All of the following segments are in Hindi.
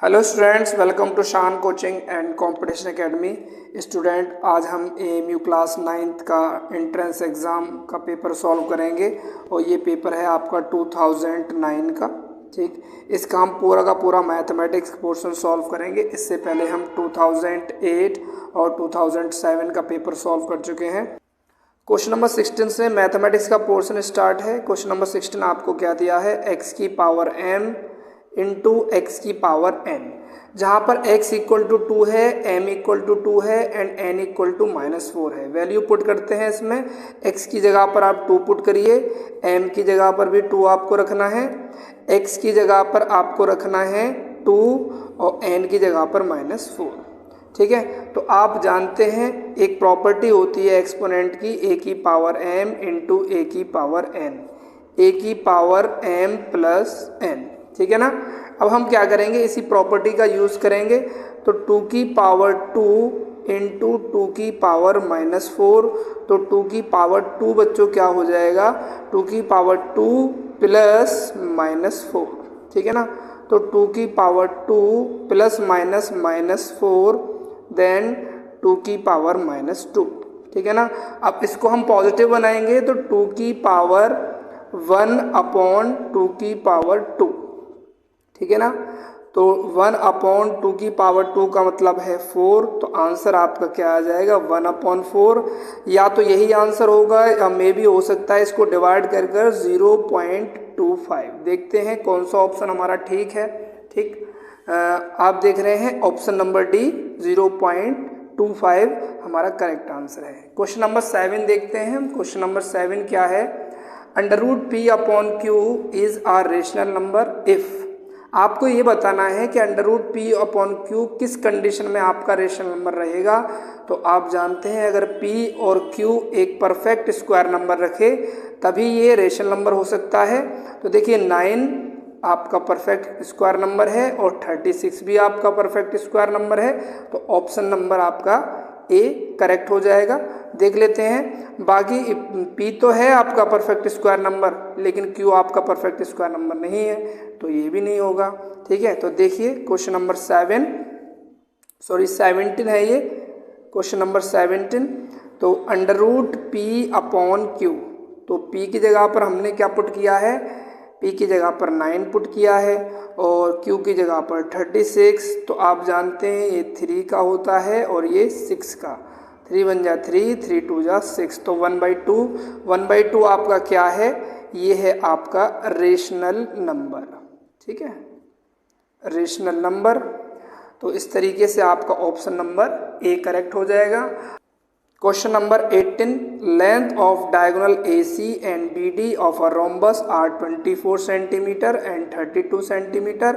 हेलो स्टूडेंट्स, वेलकम टू शान coaching and competition academy. Student, आज हम एएमयू क्लास 9th का एंट्रेंस एग्ज़ाम का पेपर सॉल्व करेंगे और ये पेपर है आपका 2009 का। ठीक, इसका हम पूरा का पूरा मैथमेटिक्स पोर्शन सॉल्व करेंगे। इससे पहले हम 2008 और 2007 का पेपर सॉल्व कर चुके हैं। क्वेश्चन नंबर 16 से मैथमेटिक्स का पोर्शन स्टार्ट है। क्वेश्चन नंबर 16 आपको क्या दिया है, x की पावर m इंटू एक्स की पावर n, जहाँ पर x इक्वल टू 2 है, m इक्वल टू 2 है एंड n इक्वल टू -4 है। वैल्यू पुट करते हैं इसमें। x की जगह पर आप 2 पुट करिए, m की जगह पर भी 2 आपको रखना है, x की जगह पर आपको रखना है 2 और n की जगह पर -4। ठीक है, तो आप जानते हैं एक प्रॉपर्टी होती है एक्सपोनेंट की, a की पावर m इंटू a की पावर n, a की पावर m प्लस n। ठीक है ना। अब हम क्या करेंगे, इसी प्रॉपर्टी का यूज़ करेंगे। तो 2 की पावर 2 इंटू 2 की पावर -4, तो 2 की पावर 2 बच्चों क्या हो जाएगा, 2 की पावर 2 प्लस -4। ठीक है ना। तो 2 की पावर 2 प्लस -4 देन 2 की पावर -2। ठीक है ना। अब इसको हम पॉजिटिव बनाएंगे तो 2 की पावर 1 अपॉन 2 की पावर 2। ठीक है ना। तो 1 अपॉन 2 की पावर 2 का मतलब है 4, तो आंसर आपका क्या आ जाएगा 1 अपॉन 4। या तो यही आंसर होगा या मे भी हो सकता है इसको डिवाइड कर 0.25। देखते हैं कौन सा ऑप्शन हमारा ठीक है। ठीक, आप देख रहे हैं ऑप्शन नंबर डी 0.25 हमारा करेक्ट आंसर है। क्वेश्चन नंबर 7 देखते हैं। क्वेश्चन नंबर 7 क्या है, √p upon q is a rational number if. आपको ये बताना है कि √p अपॉन q किस कंडीशन में आपका रेशनल नंबर रहेगा। तो आप जानते हैं अगर p और q एक परफेक्ट स्क्वायर नंबर रखे तभी ये रेशनल नंबर हो सकता है। तो देखिए 9 आपका परफेक्ट स्क्वायर नंबर है और 36 भी आपका परफेक्ट स्क्वायर नंबर है, तो ऑप्शन नंबर आपका ए करेक्ट हो जाएगा। देख लेते हैं, बाकी p तो है आपका परफेक्ट स्क्वायर नंबर लेकिन q आपका परफेक्ट स्क्वायर नंबर नहीं है, तो ये भी नहीं होगा। ठीक है, तो देखिए क्वेश्चन नंबर 17 है ये क्वेश्चन नंबर 17। तो √p अपॉन q, तो p की जगह पर हमने क्या पुट किया है, p की जगह पर 9 पुट किया है और q की जगह पर 36। तो आप जानते हैं ये 3 का होता है और ये 6 का, 3 बन जा 3, 3 2 जा 6, तो 1/2 आपका क्या है, ये है आपका रेशनल नंबर। ठीक है, रेशनल नंबर। तो इस तरीके से आपका ऑप्शन नंबर ए करेक्ट हो जाएगा। Question number 18, length of diagonal AC and BD of a rhombus are 24 centimetre and 32 centimetre.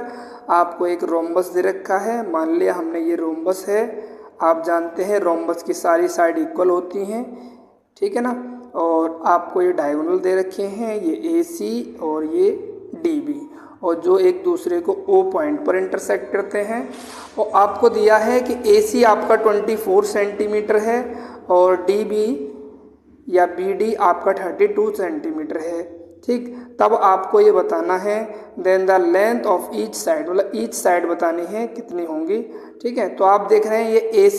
आपको एक रोम्बस दे रखा है, मान लिया हमने ये रोम्बस है। आप जानते हैं रोम्बस की सारी साइड इक्वल होती हैं। ठीक है ना। और आपको ये डायगोनल दे रखे हैं, ये AC और ये DB, और जो एक दूसरे को O पॉइंट पर इंटरसेक्ट करते हैं। और आपको दिया है कि AC आपका 24 सेंटीमीटर है और DB या BD आपका 32 सेंटीमीटर है। ठीक, तब आपको ये बताना है then the length of each side, मतलब ईच साइड बतानी है कितनी होंगी। ठीक है, तो आप देख रहे हैं ये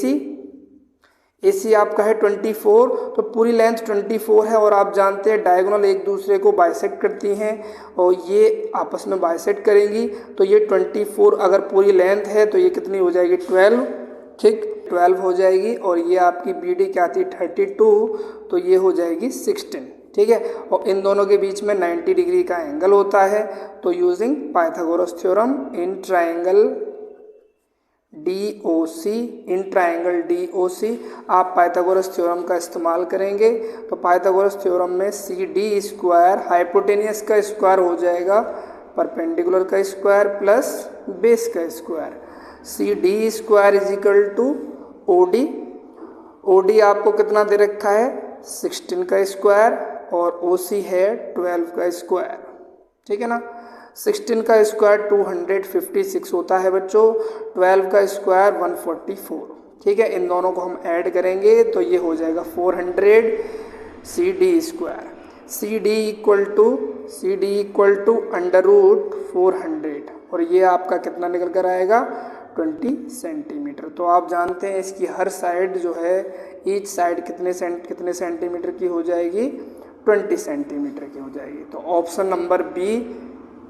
AC आपका है 24, तो पूरी लेंथ 24 है और आप जानते हैं डायगोनल एक दूसरे को बाइसेक्ट करती हैं और ये आपस में बाइसेक्ट करेंगी। तो ये 24 अगर पूरी लेंथ है तो ये कितनी हो जाएगी 12। ठीक, 12 हो जाएगी और ये आपकी BD क्या थी 32, तो ये हो जाएगी 16। ठीक है, और इन दोनों के बीच में 90 डिग्री का एंगल होता है। तो using Pythagoras theorem in triangle DOC, आप पाइथागोरस थ्योरम का इस्तेमाल करेंगे। तो पाइथागोरस थ्योरम में CD स्क्वायर हाइपोटेनियस का स्क्वायर हो जाएगा परपेंडिकुलर का स्क्वायर प्लस बेस का square. CD square is equal to OD आपको कितना दे रखा है 16 का स्क्वायर और OC है 12 का स्क्वायर। ठीक है ना। 16 का स्क्वायर 256 होता है बच्चों, 12 का स्क्वायर 144। ठीक है, इन दोनों को हम ऐड करेंगे तो ये हो जाएगा 400 CD square. CD equal to √400 और ये आपका कितना निकल कर आएगा 20 सेंटीमीटर। तो आप जानते हैं इसकी हर साइड जो है ईच साइड कितने सेंटीमीटर की हो जाएगी 20 सेंटीमीटर की हो जाएगी। तो option number B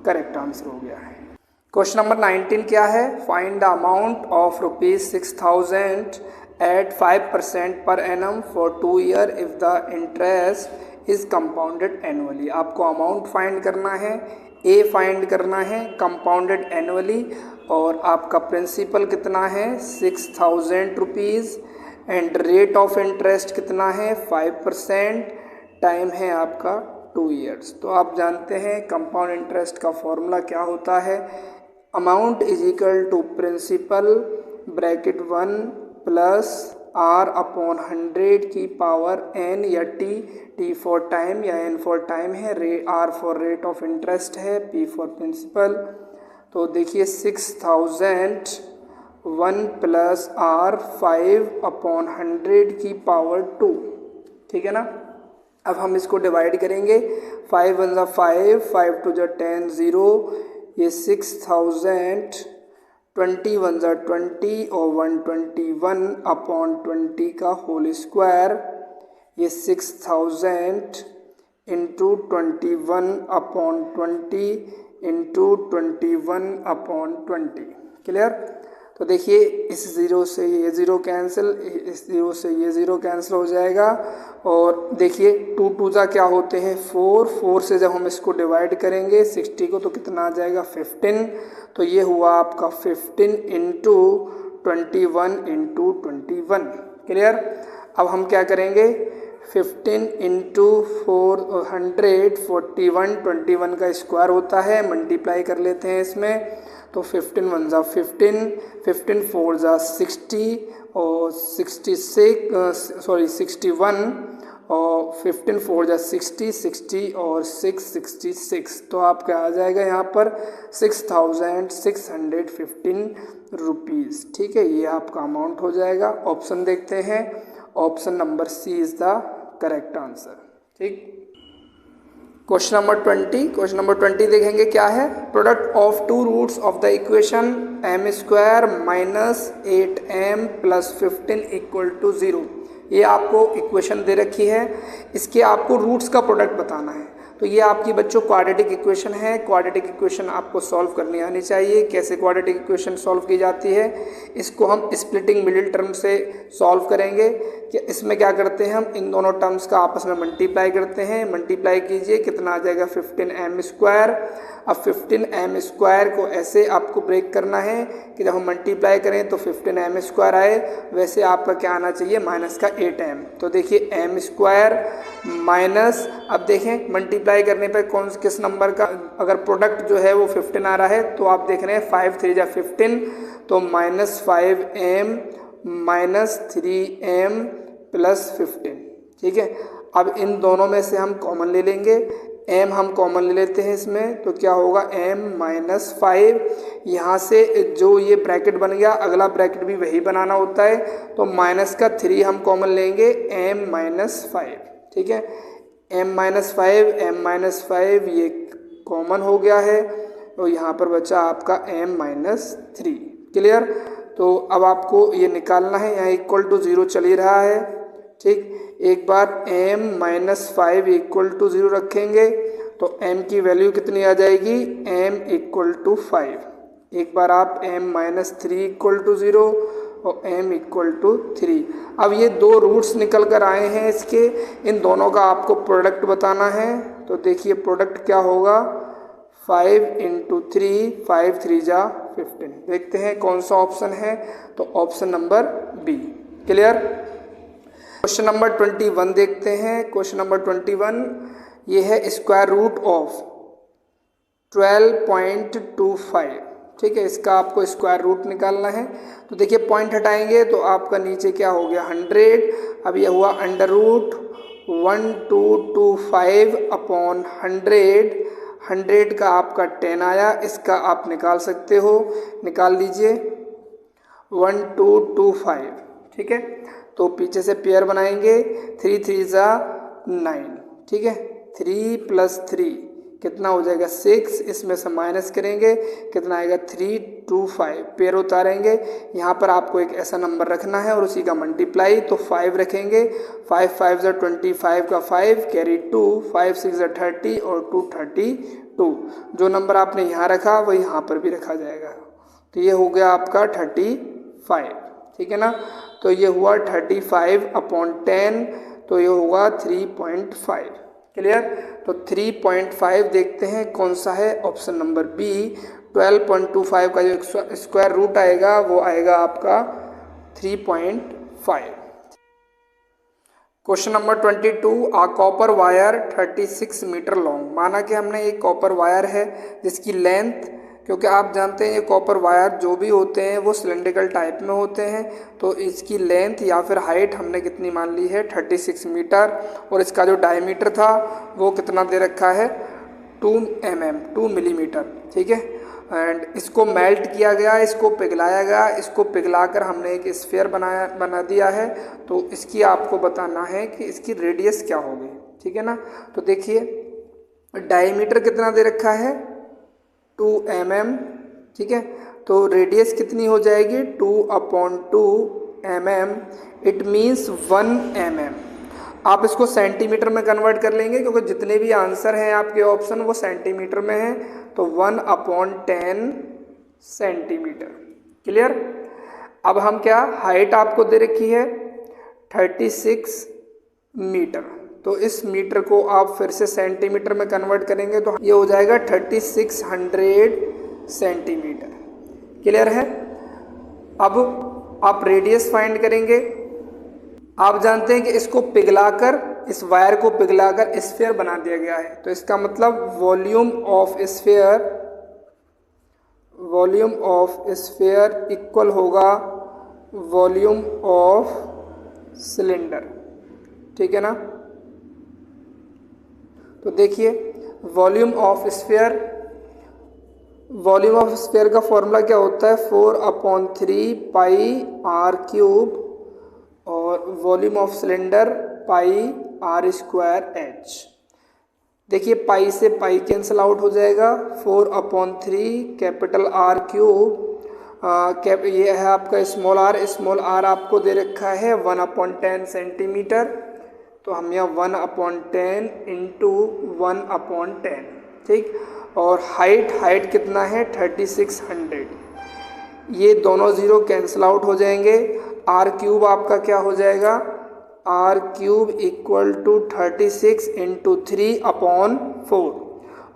correct answer हो गया है। क्वेश्चन नंबर 19 क्या है, find the amount of ₹6,000 at 5% per annum for 2 year if the interest is compounded annually. आपको अमाउंट फाइंड करना है, ए फाइंड करना है कंपाउंडेड एनुअली, और आपका प्रिंसिपल कितना है 6,000 rupees and rate of interest कितना है 5%, टाइम है आपका 2 ईयर्स। तो आप जानते हैं कंपाउंड इंटरेस्ट का फॉर्मूला क्या होता है, amount is equal to principal bracket 1 plus r upon 100 की पावर n या t फॉर टाइम या n फॉर टाइम है, r for rate of interest है, p फॉर प्रिंसिपल। तो देखिए 6,000 1 प्लस r 5 अपॉन 100 की पावर 2, ठीक है ना। अब हम इसको डिवाइड करेंगे, 5 1 ज़ा 5, 5 2 ज़ा 10, 0, ये 6,000, 20 1 ज़ा 20 और 121 अपॉन 20 का होल स्क्वायर, ये 6,000 into 21 upon 20 into 21 upon 20। Clear. तो देखिए इस ज़ीरो से ये ज़ीरो कैंसिल, इस ज़ीरो से ये ज़ीरो कैंसिल हो जाएगा, और देखिए 2 2 ज़ा क्या होते हैं 4, 4 से जब हम इसको डिवाइड करेंगे 60 को तो कितना आ जाएगा 15। तो ये हुआ आपका 15 इंटू 21 इंटू 21। क्लियर। अब हम क्या करेंगे 15 इंटू 400 41, 21 का स्क्वायर होता है, मल्टीप्लाई कर लेते हैं इसमें। तो 15 1 ज़ा 15, 15 4 ज़ा 60 और 61 और 15 4 ज़ा 60, 60 और 6 66। तो आपका आ जाएगा यहाँ पर 6,615 रुपीज़। ठीक है, ये आपका अमाउंट हो जाएगा। ऑप्शन देखते हैं, option number C is the correct answer. ठीक। क्वेश्चन नंबर 20, क्वेश्चन नंबर 20 देखेंगे क्या है, product of 2 roots of the equation m² minus 8m plus 15 equal to 0। ये आपको इक्वेशन दे रखी है, इसके आपको रूट्स का प्रोडक्ट बताना है। तो ये आपकी बच्चों क्वाड्रेटिक इक्वेशन है। क्वाड्रेटिक इक्वेशन आपको सॉल्व करनी आनी चाहिए। कैसे क्वाड्रेटिक इक्वेशन सॉल्व की जाती है, इसको हम स्प्लिटिंग मिडिल टर्म से सॉल्व करेंगे। कि इसमें क्या करते हैं, हम इन दोनों टर्म्स का आपस में मल्टीप्लाई करते हैं। मल्टीप्लाई कीजिए, कितना आ जाएगा 15m²। अब 15m² को ऐसे आपको ब्रेक करना है कि जब हम मल्टीप्लाई करें तो 15m² आए, वैसे आपका क्या आना चाहिए माइनस का 8m। तो देखिए m² माइनस, अब देखें मल्टीप्लाई करने पर किस नंबर का अगर प्रोडक्ट जो है वो 15 आ रहा है, तो आप देख रहे हैं 5 3 जा 15, तो -5m माइनस 3m प्लस 15। ठीक है, अब इन दोनों में से हम कॉमन ले लेंगे, m हम कॉमन ले लेते हैं इसमें, तो क्या होगा m -5। यहाँ से जो ये ब्रैकेट बन गया, अगला ब्रैकेट भी वही बनाना होता है, तो माइनस का 3 हम कॉमन लेंगे, m -5। ठीक है, m-5 ये कॉमन हो गया है, तो यहाँ पर बचा आपका m-3। क्लियर। तो अब आपको ये निकालना है, यहाँ इक्वल टू 0 चल ही रहा है। ठीक, एक बार m-5 इक्वल टू 0 रखेंगे तो m की वैल्यू कितनी आ जाएगी, m इक्वल टू 5। एक बार आप m-3 इक्वल टू 0 और m इक्वल टू 3। अब ये दो रूट्स निकल कर आए हैं इसके, इन दोनों का आपको प्रोडक्ट बताना है। तो देखिए प्रोडक्ट क्या होगा, 5 × 3, 5 3 जा 15। देखते हैं कौन सा ऑप्शन है, तो option number B. Clear. Question number 21 देखते हैं। क्वेश्चन नंबर 21 ये है स्क्वायर रूट ऑफ 12.25। ठीक है, इसका आपको स्क्वायर रूट निकालना है। तो देखिए पॉइंट हटाएंगे तो आपका नीचे क्या हो गया 100। अब यह हुआ अंडर रूट 1225 अपॉन 100 का आपका 10 आया, इसका आप निकाल सकते हो, निकाल लीजिए 1225। ठीक है, तो पीछे से पेयर बनाएंगे, 3 3 जा 9। ठीक है, 3 + 3 कितना हो जाएगा 6, इसमें से माइनस करेंगे कितना आएगा 325, पेयर उतारेंगे, यहाँ पर आपको एक ऐसा नंबर रखना है और उसी का मल्टीप्लाई, तो 5 रखेंगे, 5 5 ज़ा 25 का 5 कैरी 2, 5 6 ज़ा 30 और 2 32, जो नंबर आपने यहाँ रखा वही यहाँ पर भी रखा जाएगा। तो ये हो गया आपका 35, ठीक है ना। तो ये हुआ 35/10, तो ये होगा 3.5। क्लियर। तो 3.5 देखते हैं कौन सा है, ऑप्शन नंबर बी। 12.25 का जो स्क्वायर रूट आएगा वो आएगा आपका 3.5। क्वेश्चन नंबर 22, आ कॉपर वायर 36 मीटर लॉन्ग। माना कि हमने एक कॉपर वायर है जिसकी लेंथ, क्योंकि आप जानते हैं ये कॉपर वायर जो भी होते हैं वो सिलेंड्रिकल टाइप में होते हैं, तो इसकी लेंथ या फिर हाइट हमने कितनी मान ली है 36 मीटर, और इसका जो डायमीटर था वो कितना दे रखा है 2 मिलीमीटर, ठीक है। एंड इसको मेल्ट किया गया, इसको पिघलाया गया, इसको पिघलाकर हमने एक स्फीयर बना दिया है, तो इसकी आपको बताना है कि इसकी रेडियस क्या होगी, ठीक है ना। तो देखिए डायमीटर कितना दे रखा है 2 mm, ठीक है, तो रेडियस कितनी हो जाएगी 2/2 mm, इट मीन्स 1 mm। आप इसको सेंटीमीटर में कन्वर्ट कर लेंगे क्योंकि जितने भी आंसर हैं आपके ऑप्शन वो सेंटीमीटर में हैं, तो 1/10 सेंटीमीटर। क्लियर। अब हम क्या, हाइट आपको दे रखी है 36 मीटर, तो इस मीटर को आप फिर से सेंटीमीटर में कन्वर्ट करेंगे तो ये हो जाएगा 3600 सेंटीमीटर। क्लियर है। अब आप रेडियस फाइंड करेंगे। आप जानते हैं कि इसको पिघलाकर, इस वायर को पिघलाकर स्फीयर बना दिया गया है, तो इसका मतलब वॉल्यूम ऑफ स्फीयर इक्वल होगा वॉल्यूम ऑफ सिलेंडर, ठीक है ना। तो देखिए वॉल्यूम ऑफ स्फीयर का फॉर्मूला क्या होता है 4/3 पाई r³ और volume of cylinder pi r²h। देखिए पाई से पाई कैंसिल आउट हो जाएगा, 4/3 कैपिटल R³, ये है आपका स्मॉल r आपको दे रखा है 1/10 सेंटीमीटर, तो हम यहाँ 1/10 इंटू 1/10, ठीक। और हाइट कितना है 3600, ये दोनों ज़ीरो कैंसिल आउट हो जाएंगे, r³ आपका क्या हो जाएगा r³ इक्वल टू 36 इंटू 3/4,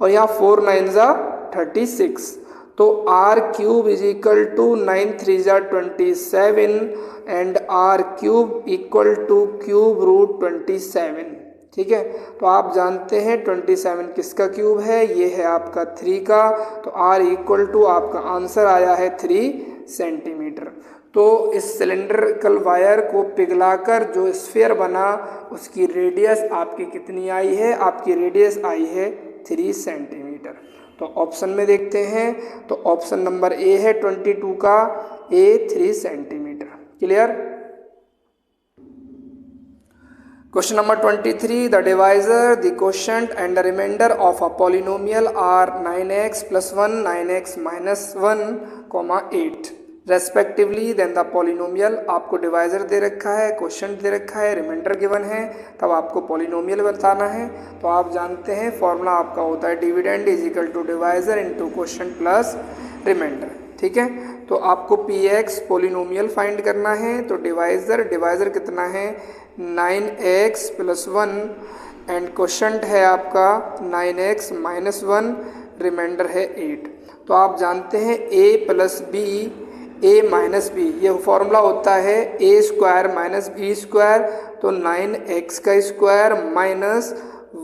और यहाँ 4 9 ज़ा 36, तो r³ इज इक्वल टू 9 3 ज़ा 27 and r³ equal to cube root 27, ठीक है। तो आप जानते हैं 27 किसका क्यूब है, ये है आपका 3 का, तो r इक्वल टू आपका आंसर आया है 3 सेंटीमीटर। तो इस सिलेंड्रिकल वायर को पिघलाकर जो स्फीयर बना उसकी रेडियस आपकी कितनी आई है, आपकी रेडियस आई है 3 सेंटीमीटर। तो ऑप्शन में देखते हैं, तो ऑप्शन नंबर ए है 22 का, a 3 centimetre. Clear. Question number 23, the divisor, the quotient and the remainder of a polynomial are 9x + 1, 9x - 1, 8 respectively, then the polynomial. आपको डिवाइजर दे रखा है, क्वोशंट दे रखा है, रिमाइंडर गिवन है, तब आपको पॉलिनोमियल बताना है। तो आप जानते हैं फॉर्मूला आपका होता है dividend is equal to divisor into quotient plus remainder, ठीक है। तो आपको px पॉलिनोमियल फाइंड करना है, तो डिवाइजर कितना है 9x + 1 एंड क्वोशंट है आपका 9x - 1, रिमाइंडर है 8। तो आप जानते हैं a + b, ये फॉर्मूला होता है a² - b², तो 9x का स्क्वायर माइनस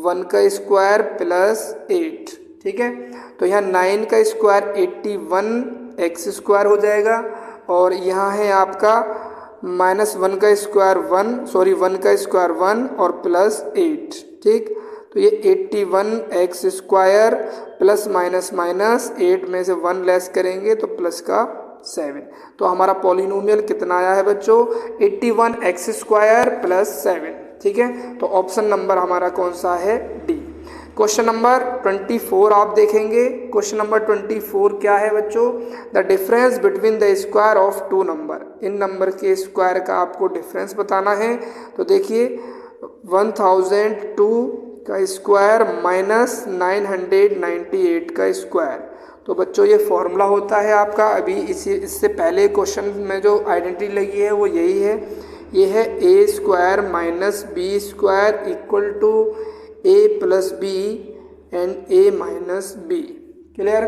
1 का स्क्वायर प्लस 8, ठीक है। तो यहाँ 9 का स्क्वायर 81x² हो जाएगा, और यहाँ है आपका -1 का स्क्वायर 1 का स्क्वायर 1 और प्लस 8, ठीक। तो ये 81x² प्लस माइनस 8 में से 1 लेस करेंगे तो प्लस का 7। तो हमारा पॉलिनोमियल कितना आया है बच्चों 81x² प्लस 7, ठीक है। तो ऑप्शन नंबर हमारा कौन सा है डी। क्वेश्चन नंबर 24 आप देखेंगे। क्वेश्चन नंबर 24 क्या है बच्चों? The difference between the square of two number. इन नंबर के स्क्वायर का आपको डिफरेंस बताना है। तो देखिए 1002 का स्क्वायर माइनस 998 का स्क्वायर। तो बच्चों ये फॉर्मूला होता है आपका, अभी इससे पहले क्वेश्चन में जो आइडेंटिटी लगी है वो यही है। ये है A square minus B square equal to A plus B and A minus B. Clear?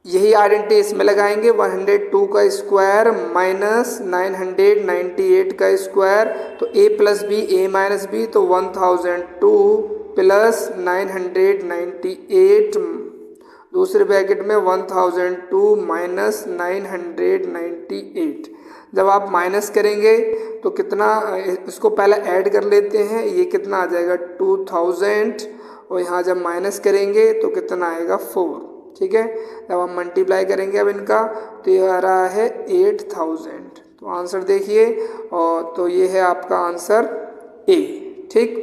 यही आइडेंटिटी इसमें लगाएंगे। 102 का स्क्वायर माइनस 998 का स्क्वायर, तो ए प्लस बी ए माइनस बी, तो 1002 प्लस 998, दूसरे ब्रैकेट में 1002 माइनस 998। जब आप माइनस करेंगे तो कितना, इसको पहले ऐड कर लेते हैं, ये कितना आ जाएगा 2000, और यहाँ जब माइनस करेंगे तो कितना आएगा 4। ठीक है, जब हम मल्टीप्लाई करेंगे अब इनका तो ये आ रहा है 8000। तो आंसर देखिए, और तो ये है आपका आंसर ए। ठीक।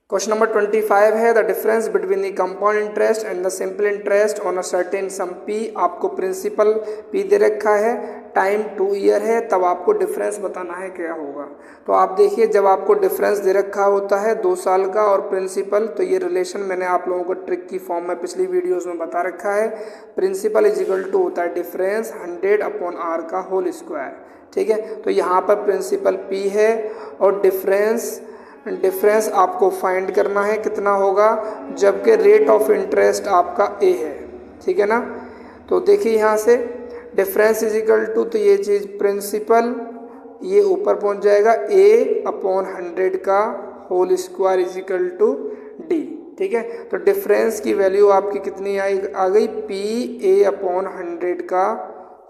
क्वेश्चन नंबर 25 है the difference between the compound interest and the simple interest on a certain some P. आपको प्रिंसिपल पी दे रखा है, टाइम 2 ईयर है, तब आपको डिफरेंस बताना है क्या होगा। तो आप देखिए जब आपको डिफरेंस दे रखा होता है 2 साल का और प्रिंसिपल, तो ये रिलेशन मैंने आप लोगों को ट्रिक की फॉर्म में पिछली वीडियोस में बता रखा है। प्रिंसिपल इज इक्वल टू होता है डिफरेंस 100/r का होल स्क्वायर। ठीक है, तो यहाँ पर प्रिंसिपल पी है और डिफरेंस आपको फाइंड करना है कितना होगा, जबकि रेट ऑफ इंटरेस्ट आपका ए है। ठीक है ना, तो देखिए यहाँ से डिफरेंस इज इक्वल टू, तो ये चीज़ प्रिंसिपल ये ऊपर पहुँच जाएगा a/100 का whole square is equal to d. ठीक है, तो डिफरेंस की वैल्यू आपकी कितनी आ गई p/100 का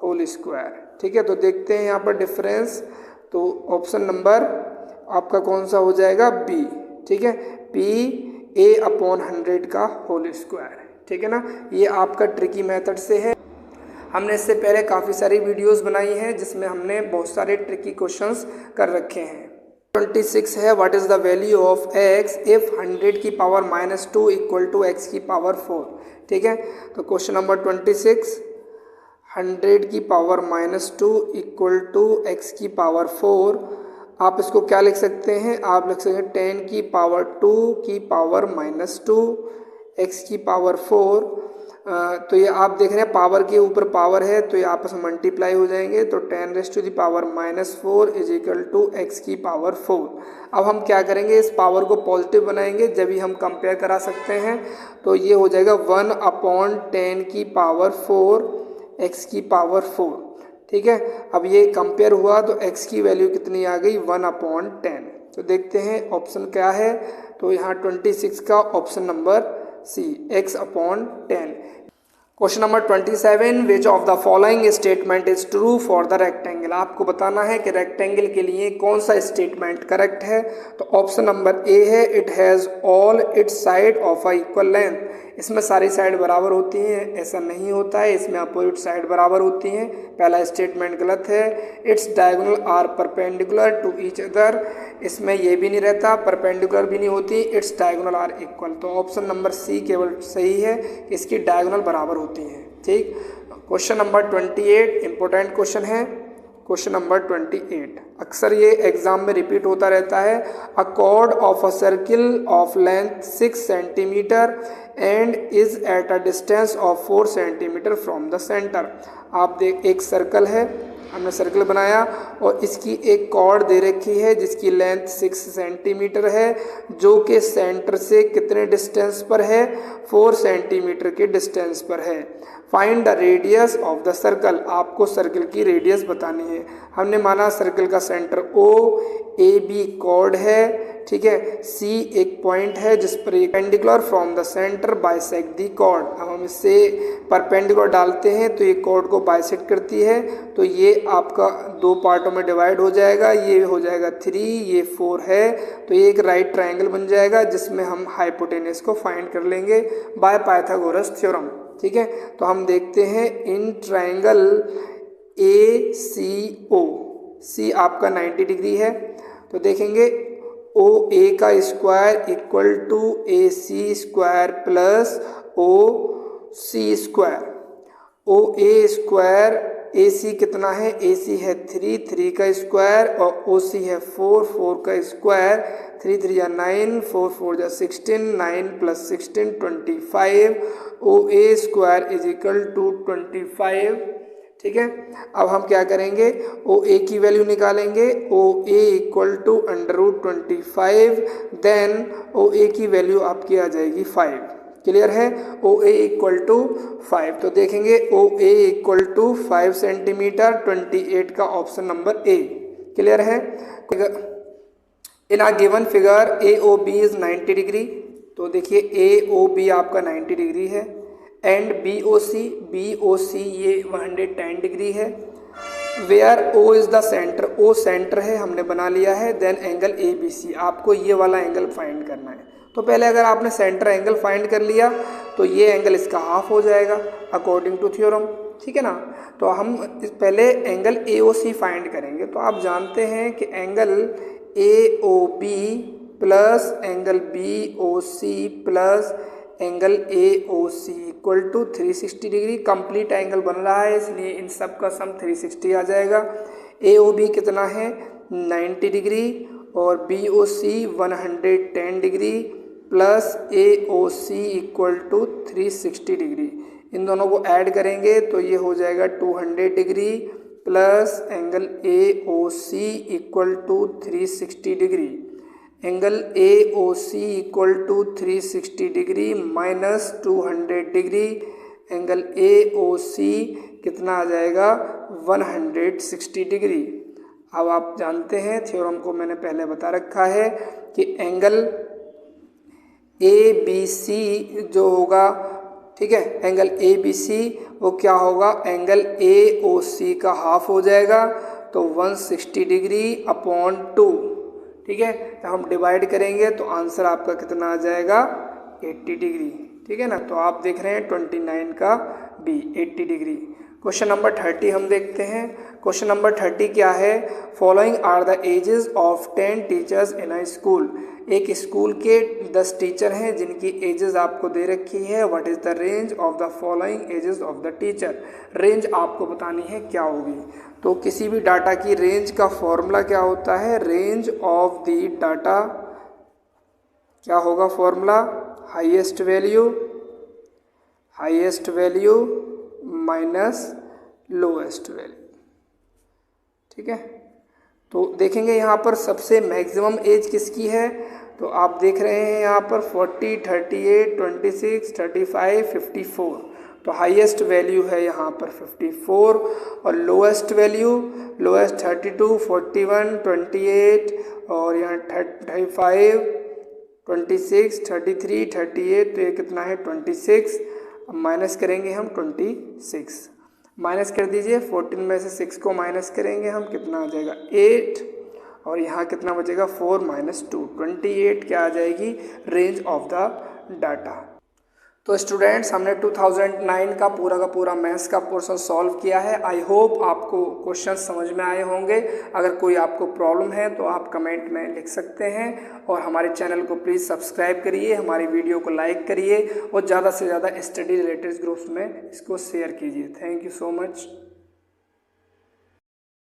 होल स्क्वायर। ठीक है, तो देखते हैं यहाँ पर डिफरेंस, तो ऑप्शन नंबर आपका कौन सा हो जाएगा? बी। ठीक है, p/100 का होल स्क्वायर। ठीक है ना, ये आपका ट्रिकी मेथड से है। हमने इससे पहले काफ़ी सारी वीडियोस बनाई हैं जिसमें हमने बहुत सारे ट्रिकी क्वेश्चंस कर रखे हैं। 26 है what is the value of x if 100 की पावर -2 इक्वल टू x की पावर 4। ठीक है, तो क्वेश्चन नंबर 26, 100 की पावर -2 इक्वल टू x की पावर 4। आप इसको क्या लिख सकते हैं? आप लिख सकते हैं 10 की पावर 2 की पावर -2 x की पावर 4। तो ये आप देख रहे हैं पावर के ऊपर पावर है तो ये आपस में मल्टीप्लाई हो जाएंगे, तो 10⁻⁴ इज इक्वल टू x की पावर 4। अब हम क्या करेंगे, इस पावर को पॉजिटिव बनाएंगे, जब भी हम कंपेयर करा सकते हैं। तो ये हो जाएगा 1/10 की पावर 4 x की पावर 4। ठीक है, अब ये कंपेयर हुआ तो x की वैल्यू कितनी आ गई 1/10। तो देखते हैं ऑप्शन क्या है, तो यहाँ 26 का option number C x/10। Question number 27, which of the following statement is true for the rectangle. आपको बताना है कि रेक्टेंगल के लिए कौन सा स्टेटमेंट करेक्ट है। तो ऑप्शन नंबर ए है it has all it's side of a equal length. इसमें सारी साइड बराबर होती हैं, ऐसा नहीं होता है, इसमें अपोजिट साइड बराबर होती हैं। पहला स्टेटमेंट गलत है। Its diagonal are perpendicular to each other, इसमें ये भी नहीं रहता, परपेंडिकुलर भी नहीं होती, इट्स डायगोनल आर इक्वल। तो ऑप्शन नंबर सी केवल सही है, इसकी डायगोनल बराबर होती हैं। ठीक, क्वेश्चन नंबर 28 इंपॉर्टेंट क्वेश्चन है। क्वेश्चन नंबर 28 अक्सर ये एग्जाम में रिपीट होता रहता है। A chord of a circle of length 6 centimetre and is at a distance of 4 centimetre from the centre. आप देख, एक सर्कल है, हमने सर्कल बनाया और इसकी एक कॉर्ड दे रखी है जिसकी लेंथ 6 सेंटीमीटर है, जो कि सेंटर से कितने डिस्टेंस पर है, 4 सेंटीमीटर के डिस्टेंस पर है। Find the radius of the circle, आपको सर्कल की रेडियस बतानी है। हमने माना सर्कल का सेंटर O, AB कॉर्ड है, ठीक है, C एक पॉइंट है जिस पर perpendicular from the centre bisect the chord. अब हम इससे परपेंडिकुलर डालते हैं तो ये कॉर्ड को बाइसेक्ट करती है, तो ये आपका 2 पार्टों में डिवाइड हो जाएगा, ये हो जाएगा 3, ये 4 है, तो ये एक राइट ट्रायंगल बन जाएगा जिसमें हम हाइपोटेनस को फाइंड कर लेंगे बाय पाइथागोरस थ्योरम। ठीक है, तो हम देखते हैं इन ट्रायंगल ACO, C आपका 90 डिग्री है, तो देखेंगे ओ ए का square equal to A C square plus O C square. O A square, A C कितना है, ए सी है 3, 3 का स्क्वायर, और ओ सी है 4, 4 का स्क्वायर, 3 3 या 9, 4 4 या 16, 9 plus 16 25। O A square is equal to 25। ठीक है, अब हम क्या करेंगे, ओ ए की वैल्यू निकालेंगे। ओ ए इक्वल टू √25, देन ओ ए की वैल्यू आपकी आ जाएगी 5। क्लियर है, ओ ए इक्वल टू 5। तो देखेंगे O A equal to 5 centimetre, 28 का ऑप्शन नंबर ए। क्लियर है। In a given figure A O B is 90 degree. तो देखिए ए ओ बी आपका 90 डिग्री है, एंड बी ओ सी ये 110 डिग्री है। Where O is the centre, O centre है, हमने बना लिया है। Then angle A B C, आपको ये वाला एंगल फाइंड करना है। तो पहले अगर आपने सेंटर एंगल फाइंड कर लिया तो ये एंगल इसका हाफ हो जाएगा अकॉर्डिंग टू थ्योरम। ठीक है ना। तो हम पहले angle A O C find करेंगे। तो आप जानते हैं कि angle A O B plus angle B O C plus angle A O C equal to 360 degree. Complete angle बन रहा है, इसलिए इन सब का सम 360 आ जाएगा। ए ओ बी कितना है, 90 डिग्री, और B O C 110 degree plus A O C equal to 360 degree. इन दोनों को ऐड करेंगे तो ये हो जाएगा 200 degree plus angle A O C equal to 360 degree. Angle A O C equal to 360 degree minus 200 degree, angle A O C कितना आ जाएगा, 160 डिग्री। अब आप जानते हैं, थ्योरम को मैंने पहले बता रखा है कि एंगल ए बी सी जो होगा, ठीक है, एंगल ए बी सी वो क्या होगा, एंगल ए ओ सी का हाफ हो जाएगा। तो 160 डिग्री अपॉन 2। ठीक है, तो हम डिवाइड करेंगे तो आंसर आपका कितना आ जाएगा, 80 डिग्री। ठीक है ना। तो आप देख रहे हैं 29 का बी 80 डिग्री। क्वेश्चन नंबर 30 हम देखते हैं। क्वेश्चन नंबर 30 क्या है, following are the ages of 10 teachers in a school. एक स्कूल के 10 टीचर हैं जिनकी एजेस आपको दे रखी है। What is the range of the following ages of the teacher. Range आपको बतानी है क्या होगी। तो किसी भी डाटा की रेंज का फॉर्मूला क्या होता है, रेंज ऑफ द डाटा क्या होगा formula, highest value minus lowest value. ठीक है, तो देखेंगे यहाँ पर सबसे मैक्सिमम एज किसकी है। तो आप देख रहे हैं यहाँ पर 40, 38, 26, 35, 54। तो हाईएस्ट वैल्यू है यहाँ पर 54 और लोएस्ट 32, 41, 28 और यहाँ 35, 26, 33, 38। तो ये कितना है 26। अब माइनस करेंगे हम 26, माइनस कर दीजिए 14 में से 6 को माइनस करेंगे हम, कितना आ जाएगा 8, और यहाँ कितना बचेगा 4 - 2, 28 क्या आ जाएगी रेंज ऑफ द डाटा। तो स्टूडेंट्स हमने 2009 का पूरा मैथ्स का पोर्शन सॉल्व किया है। आई होप आपको क्वेश्चन समझ में आए होंगे। अगर कोई आपको प्रॉब्लम है तो आप कमेंट में लिख सकते हैं, और हमारे चैनल को प्लीज़ सब्सक्राइब करिए, हमारी वीडियो को लाइक करिए, और ज़्यादा से ज़्यादा स्टडी रिलेटेड ग्रुप्स में इसको शेयर कीजिए। Thank you so much.